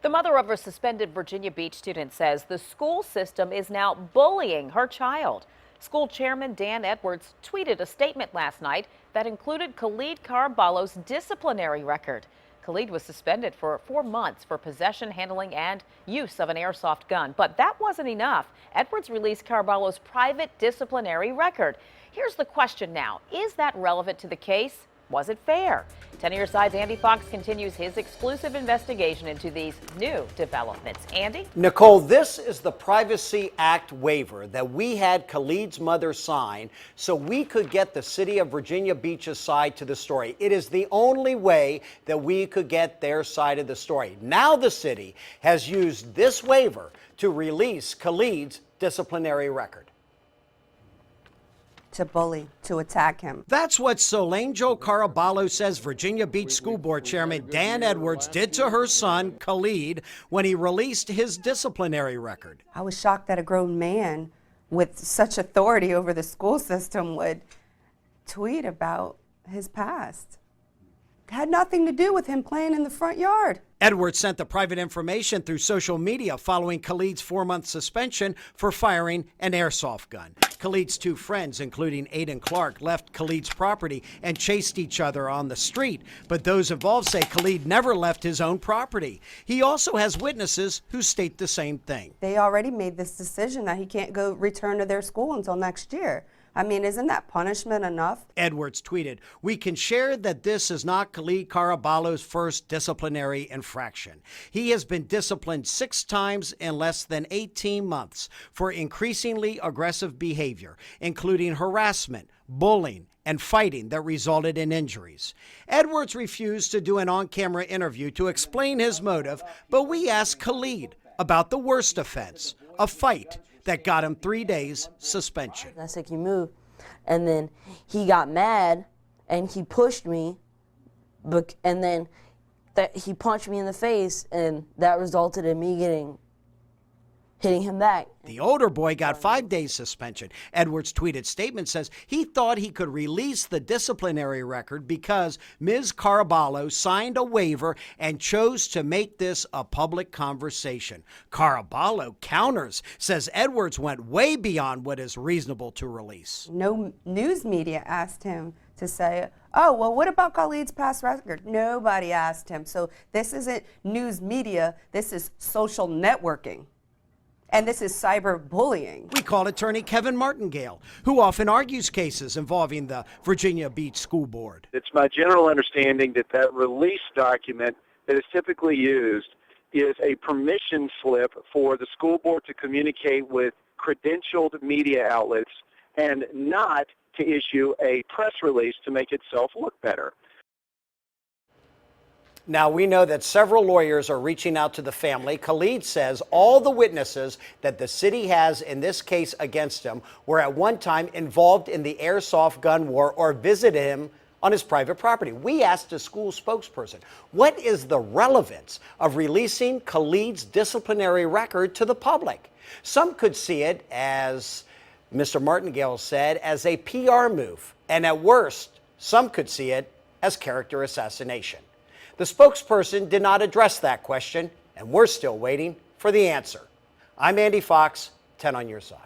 The mother of a suspended Virginia Beach student says the school system is now bullying her child. School chairman Dan Edwards tweeted a statement last night that included Khalid Caraballo's disciplinary record. Khalid was suspended for 4 months for possession, handling, and use of an airsoft gun. But that wasn't enough. Edwards released Caraballo's private disciplinary record. Here's the question now. Is that relevant to the case? Was it fair? 10 on your side's Andy Fox continues his exclusive investigation into these new developments. Andy? Nicole, this is the Privacy Act waiver that we had Khalid's mother sign so we could get the city of Virginia Beach's side to the story. It is the only way that we could get their side of the story. Now the city has used this waiver to release Khalid's disciplinary record. To bully, to attack him. That's what Solange Caraballo says Virginia Beach School Board Chairman Dan Edwards did to her son, Khalid, when he released his disciplinary record. I was shocked that a grown man with such authority over the school system would tweet about his past. It had nothing to do with him playing in the front yard. Edwards sent the private information through social media following Khalid's 4-month suspension for firing an airsoft gun. Khalid's 2 friends, including Aiden Clark, left Khalid's property and chased each other on the street. But those involved say Khalid never left his own property. He also has witnesses who state the same thing. They already made this decision that he can't go return to their school until next year. I mean, isn't that punishment enough? Edwards tweeted, "We can share that this is not Khalid Caraballo's first disciplinary infraction. He has been disciplined 6 times in less than 18 months for increasingly aggressive behavior, including harassment, bullying, and fighting that resulted in injuries." Edwards refused to do an on-camera interview to explain his motive, but we asked Khalid about the worst offense, a fight that got him 3 days suspension. I said, "Can you move?" And then he got mad and he pushed me, and then he punched me in the face, and that resulted in me hitting him back. The older boy got 5 days suspension. Edwards' tweeted statement says he thought he could release the disciplinary record because Ms. Caraballo signed a waiver and chose to make this a public conversation. Caraballo counters, says Edwards went way beyond what is reasonable to release. No news media asked him to say, oh, well, what about Khalid's past record? Nobody asked him. So this isn't news media, this is social networking. And this is cyberbullying. We called attorney Kevin Martingale, who often argues cases involving the Virginia Beach School Board. It's my general understanding that that release document that is typically used is a permission slip for the school board to communicate with credentialed media outlets and not to issue a press release to make itself look better. Now, we know that several lawyers are reaching out to the family. Khalid says all the witnesses that the city has in this case against him were at one time involved in the airsoft gun war or visited him on his private property. We asked a school spokesperson, what is the relevance of releasing Khalid's disciplinary record to the public? Some could see it, as Mr. Martingale said, as a PR move. And at worst, some could see it as character assassination. The spokesperson did not address that question, and we're still waiting for the answer. I'm Andy Fox, 10 on your side.